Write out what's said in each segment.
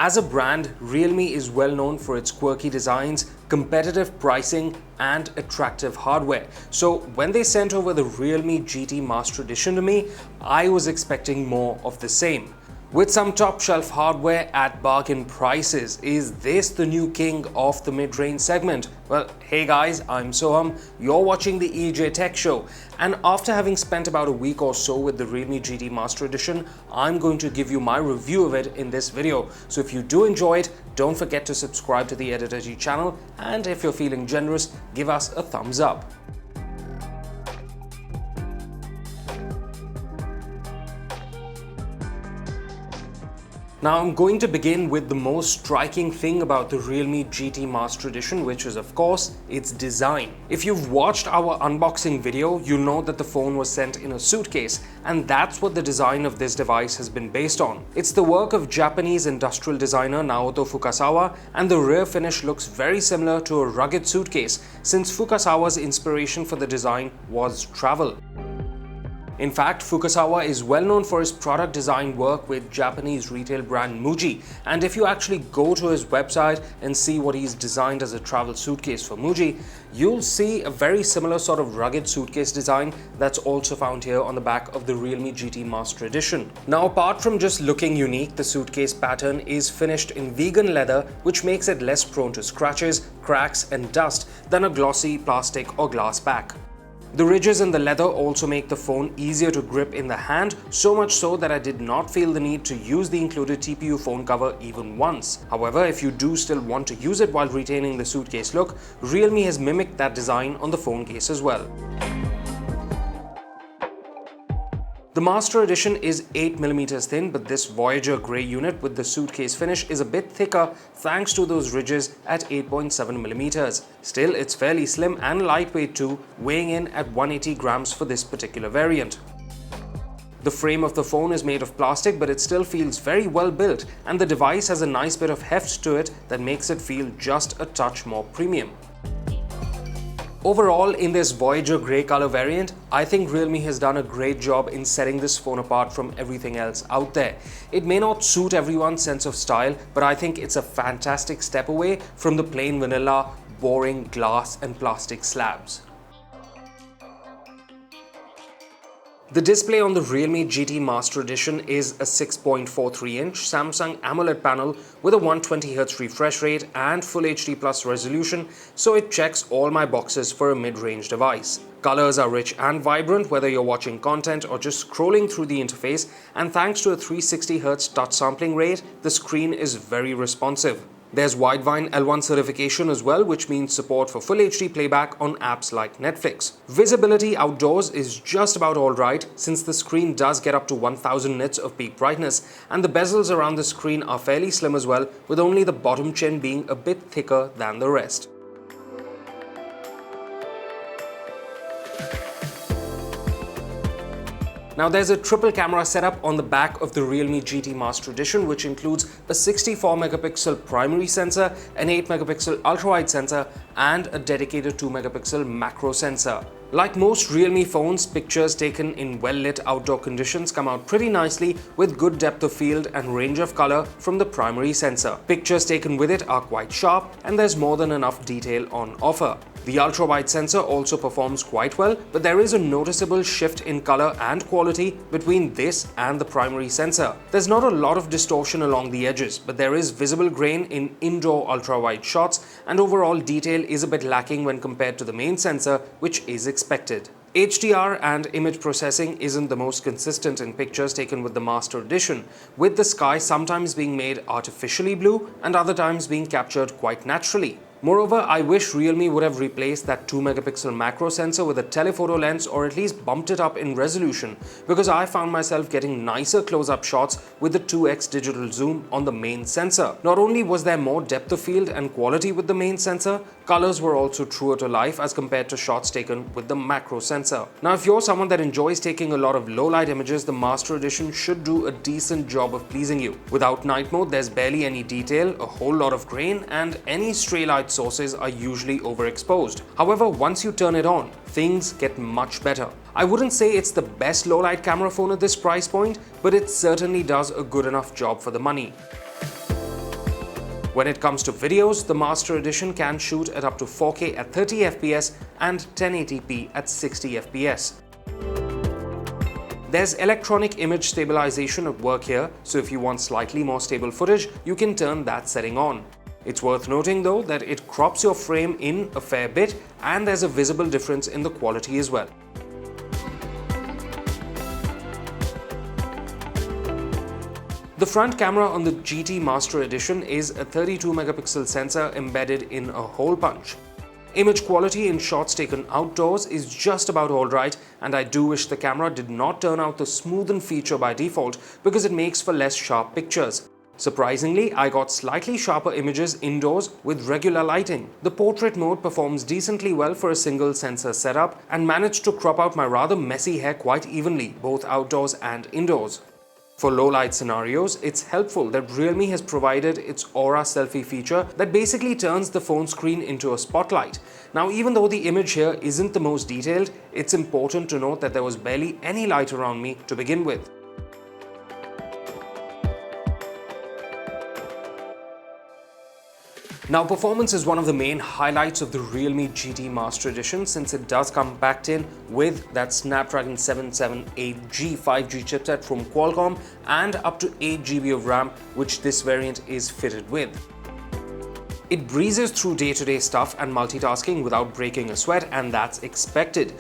As a brand, Realme is well known for its quirky designs, competitive pricing, and attractive hardware. So when they sent over the Realme GT Master Edition to me, I was expecting more of the same. With some top-shelf hardware at bargain prices, is this the new king of the mid-range segment? Well, hey guys, I'm Soham, you're watching the EJ Tech Show, and after having spent about a week or so with the Realme GT Master Edition, I'm going to give you my review of it in this video. So if you do enjoy it, don't forget to subscribe to the Editor G channel, and if you're feeling generous, give us a thumbs up. Now I'm going to begin with the most striking thing about the Realme GT Master Edition, which is of course its design. If you've watched our unboxing video, you'll know that the phone was sent in a suitcase, and that's what the design of this device has been based on. It's the work of Japanese industrial designer Naoto Fukasawa, and the rear finish looks very similar to a rugged suitcase, since Fukasawa's inspiration for the design was travel. In fact, Fukasawa is well known for his product design work with Japanese retail brand Muji, and if you actually go to his website and see what he's designed as a travel suitcase for Muji, you'll see a very similar sort of rugged suitcase design that's also found here on the back of the Realme GT Master Edition. Now, apart from just looking unique, the suitcase pattern is finished in vegan leather, which makes it less prone to scratches, cracks, and dust than a glossy plastic or glass back. The ridges in the leather also make the phone easier to grip in the hand, so much so that I did not feel the need to use the included TPU phone cover even once. However, if you do still want to use it while retaining the suitcase look, Realme has mimicked that design on the phone case as well. The Master Edition is 8mm thin, but this Voyager grey unit with the suitcase finish is a bit thicker thanks to those ridges at 8.7mm. Still, it's fairly slim and lightweight too, weighing in at 180 grams for this particular variant. The frame of the phone is made of plastic, but it still feels very well built, and the device has a nice bit of heft to it that makes it feel just a touch more premium. Overall, in this Voyager grey color variant, I think Realme has done a great job in setting this phone apart from everything else out there. It may not suit everyone's sense of style, but I think it's a fantastic step away from the plain vanilla, boring glass and plastic slabs. The display on the Realme GT Master Edition is a 6.43-inch Samsung AMOLED panel with a 120Hz refresh rate and Full HD Plus resolution, so it checks all my boxes for a mid-range device. Colors are rich and vibrant whether you're watching content or just scrolling through the interface, and thanks to a 360Hz touch sampling rate, the screen is very responsive. There's Widevine L1 certification as well, which means support for Full HD playback on apps like Netflix. Visibility outdoors is just about alright, since the screen does get up to 1000 nits of peak brightness, and the bezels around the screen are fairly slim as well, with only the bottom chin being a bit thicker than the rest. Now, there's a triple camera setup on the back of the Realme GT Master Edition, which includes a 64-megapixel primary sensor, an 8-megapixel ultra-wide sensor, and a dedicated 2-megapixel macro sensor. Like most Realme phones, pictures taken in well-lit outdoor conditions come out pretty nicely with good depth of field and range of color from the primary sensor. Pictures taken with it are quite sharp, and there's more than enough detail on offer. The ultra-wide sensor also performs quite well, but there is a noticeable shift in color and quality between this and the primary sensor. There's not a lot of distortion along the edges, but there is visible grain in indoor ultra-wide shots, and overall detail is a bit lacking when compared to the main sensor, which is expected. HDR and image processing isn't the most consistent in pictures taken with the Master Edition, with the sky sometimes being made artificially blue and other times being captured quite naturally. Moreover, I wish Realme would have replaced that 2-megapixel macro sensor with a telephoto lens, or at least bumped it up in resolution, because I found myself getting nicer close-up shots with the 2x digital zoom on the main sensor. Not only was there more depth of field and quality with the main sensor, colors were also truer to life as compared to shots taken with the macro sensor. Now, if you're someone that enjoys taking a lot of low-light images, the Master Edition should do a decent job of pleasing you. Without night mode, there's barely any detail, a whole lot of grain, and any stray light sources are usually overexposed. However, once you turn it on, things get much better. I wouldn't say it's the best low-light camera phone at this price point, but it certainly does a good enough job for the money. When it comes to videos, the Master Edition can shoot at up to 4K at 30 FPS and 1080p at 60 FPS. There's electronic image stabilization at work here, so if you want slightly more stable footage, you can turn that setting on. It's worth noting though that it crops your frame in a fair bit and there's a visible difference in the quality as well. The front camera on the GT Master Edition is a 32 megapixel sensor embedded in a hole punch. Image quality in shots taken outdoors is just about alright, and I do wish the camera did not turn out the smoothen feature by default because it makes for less sharp pictures. Surprisingly, I got slightly sharper images indoors with regular lighting. The portrait mode performs decently well for a single sensor setup and managed to crop out my rather messy hair quite evenly, both outdoors and indoors. For low-light scenarios, it's helpful that Realme has provided its Aura selfie feature that basically turns the phone screen into a spotlight. Now, even though the image here isn't the most detailed, it's important to note that there was barely any light around me to begin with. Now, performance is one of the main highlights of the Realme GT Master Edition since it does come packed in with that Snapdragon 778G 5G chipset from Qualcomm and up to 8 GB of RAM, which this variant is fitted with. It breezes through day-to-day stuff and multitasking without breaking a sweat, and that's expected.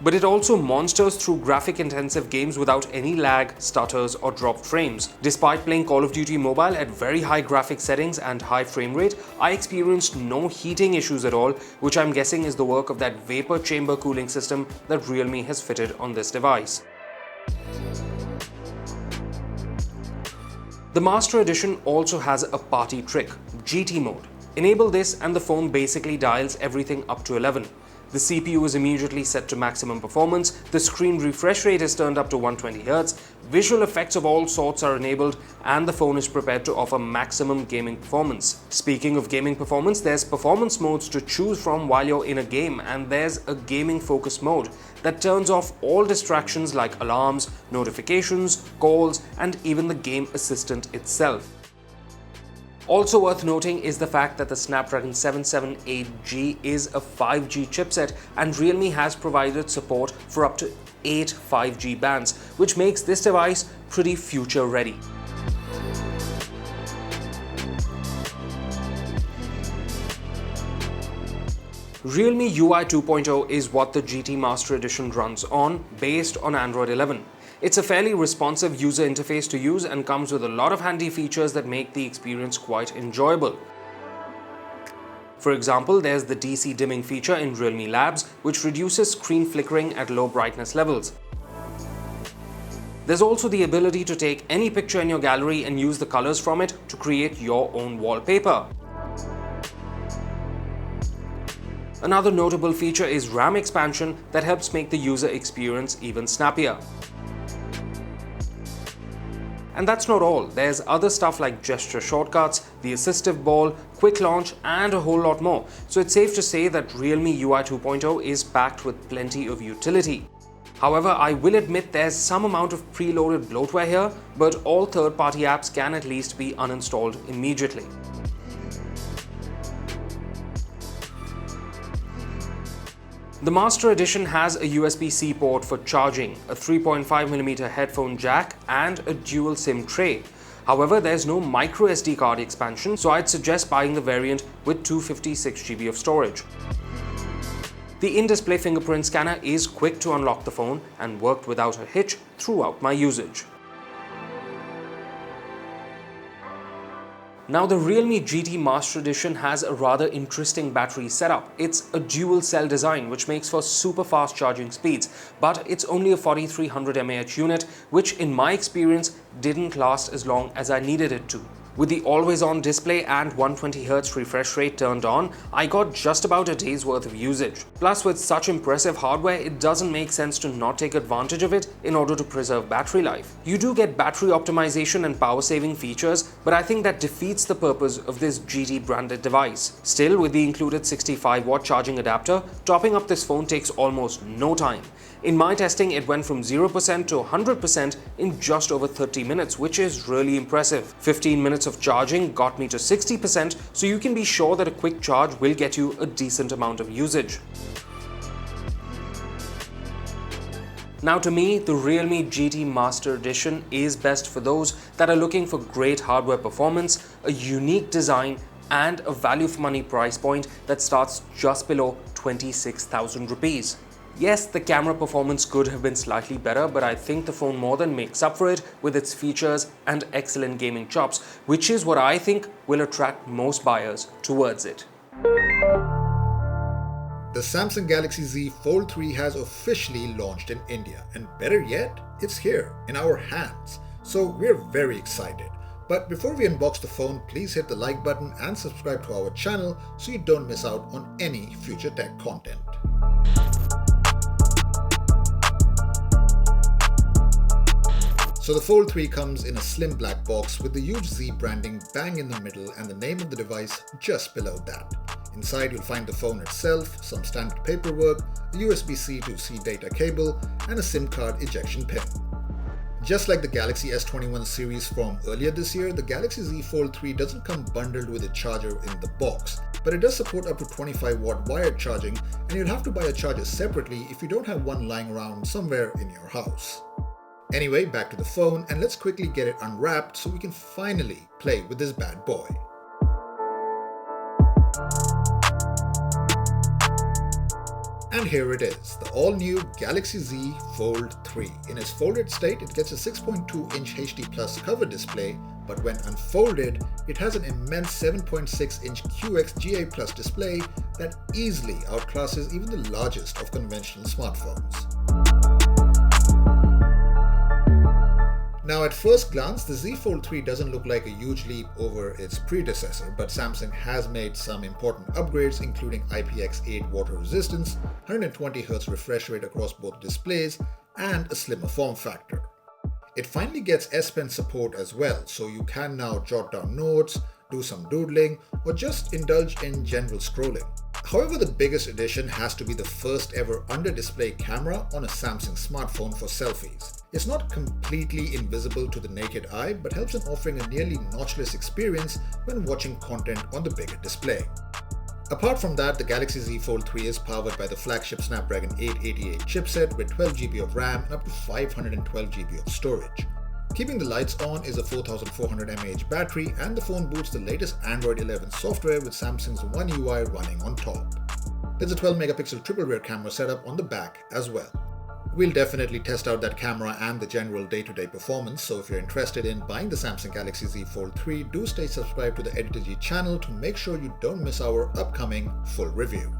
But it also monsters through graphic-intensive games without any lag, stutters or dropped frames. Despite playing Call of Duty Mobile at very high graphic settings and high frame rate, I experienced no heating issues at all, which I'm guessing is the work of that vapor chamber cooling system that Realme has fitted on this device. The Master Edition also has a party trick, GT mode. Enable this and the phone basically dials everything up to 11. The CPU is immediately set to maximum performance, the screen refresh rate is turned up to 120Hz, visual effects of all sorts are enabled, and the phone is prepared to offer maximum gaming performance. Speaking of gaming performance, there's performance modes to choose from while you're in a game, and there's a gaming focus mode that turns off all distractions like alarms, notifications, calls, and even the game assistant itself. Also worth noting is the fact that the Snapdragon 778G is a 5G chipset, and Realme has provided support for up to 8 5G bands, which makes this device pretty future ready. Realme UI 2.0 is what the GT Master Edition runs on, based on Android 11. It's a fairly responsive user interface to use and comes with a lot of handy features that make the experience quite enjoyable. For example, there's the DC dimming feature in Realme Labs, which reduces screen flickering at low brightness levels. There's also the ability to take any picture in your gallery and use the colors from it to create your own wallpaper. Another notable feature is RAM expansion that helps make the user experience even snappier. And that's not all. There's other stuff like gesture shortcuts, the assistive ball, quick launch, and a whole lot more. So it's safe to say that Realme UI 2.0 is packed with plenty of utility. However, I will admit there's some amount of preloaded bloatware here, but all third-party apps can at least be uninstalled immediately. The Master Edition has a USB-C port for charging, a 3.5mm headphone jack, and a dual SIM tray. However, there's no micro SD card expansion, so I'd suggest buying the variant with 256GB of storage. The in-display fingerprint scanner is quick to unlock the phone and worked without a hitch throughout my usage. Now, the Realme GT Master Edition has a rather interesting battery setup. It's a dual cell design which makes for super fast charging speeds, but it's only a 4300 mAh unit, which in my experience didn't last as long as I needed it to. With the always-on display and 120Hz refresh rate turned on, I got just about a day's worth of usage. Plus, with such impressive hardware, it doesn't make sense to not take advantage of it in order to preserve battery life. You do get battery optimization and power-saving features, but I think that defeats the purpose of this GT-branded device. Still, with the included 65-watt charging adapter, topping up this phone takes almost no time. In my testing, it went from 0% to 100% in just over 30 minutes, which is really impressive. 15 minutes of charging got me to 60%, so you can be sure that a quick charge will get you a decent amount of usage. Now to me, the Realme GT Master Edition is best for those that are looking for great hardware performance, a unique design, and a value for money price point that starts just below 26,000 rupees. Yes, the camera performance could have been slightly better, but I think the phone more than makes up for it with its features and excellent gaming chops, which is what I think will attract most buyers towards it. The Samsung Galaxy Z Fold3 has officially launched in India, and better yet, it's here in our hands. So we're very excited. But before we unbox the phone, please hit the like button and subscribe to our channel so you don't miss out on any future tech content. So the Fold3 comes in a slim black box with the huge Z branding bang in the middle and the name of the device just below that. Inside you'll find the phone itself, some standard paperwork, a USB-C to C data cable, and a SIM card ejection pin. Just like the Galaxy S21 series from earlier this year, the Galaxy Z Fold3 doesn't come bundled with a charger in the box, but it does support up to 25-watt wired charging, and you'd have to buy a charger separately if you don't have one lying around somewhere in your house. Anyway, back to the phone, and let's quickly get it unwrapped so we can finally play with this bad boy. And here it is, the all-new Galaxy Z Fold 3. In its folded state, it gets a 6.2-inch HD Plus cover display, but when unfolded, it has an immense 7.6-inch QXGA Plus display that easily outclasses even the largest of conventional smartphones. Now at first glance, the Z Fold 3 doesn't look like a huge leap over its predecessor, but Samsung has made some important upgrades including IPX8 water resistance, 120Hz refresh rate across both displays, and a slimmer form factor. It finally gets S Pen support as well, so you can now jot down notes, do some doodling, or just indulge in general scrolling. However, the biggest addition has to be the first ever under-display camera on a Samsung smartphone for selfies. It's not completely invisible to the naked eye, but helps in offering a nearly notchless experience when watching content on the bigger display. Apart from that, the Galaxy Z Fold 3 is powered by the flagship Snapdragon 888 chipset with 12GB of RAM and up to 512GB of storage. Keeping the lights on is a 4400 mAh battery, and the phone boots the latest Android 11 software with Samsung's One UI running on top. There's a 12-megapixel triple rear camera setup on the back as well. We'll definitely test out that camera and the general day-to-day performance, so if you're interested in buying the Samsung Galaxy Z Fold 3, do stay subscribed to the Editor G channel to make sure you don't miss our upcoming full review.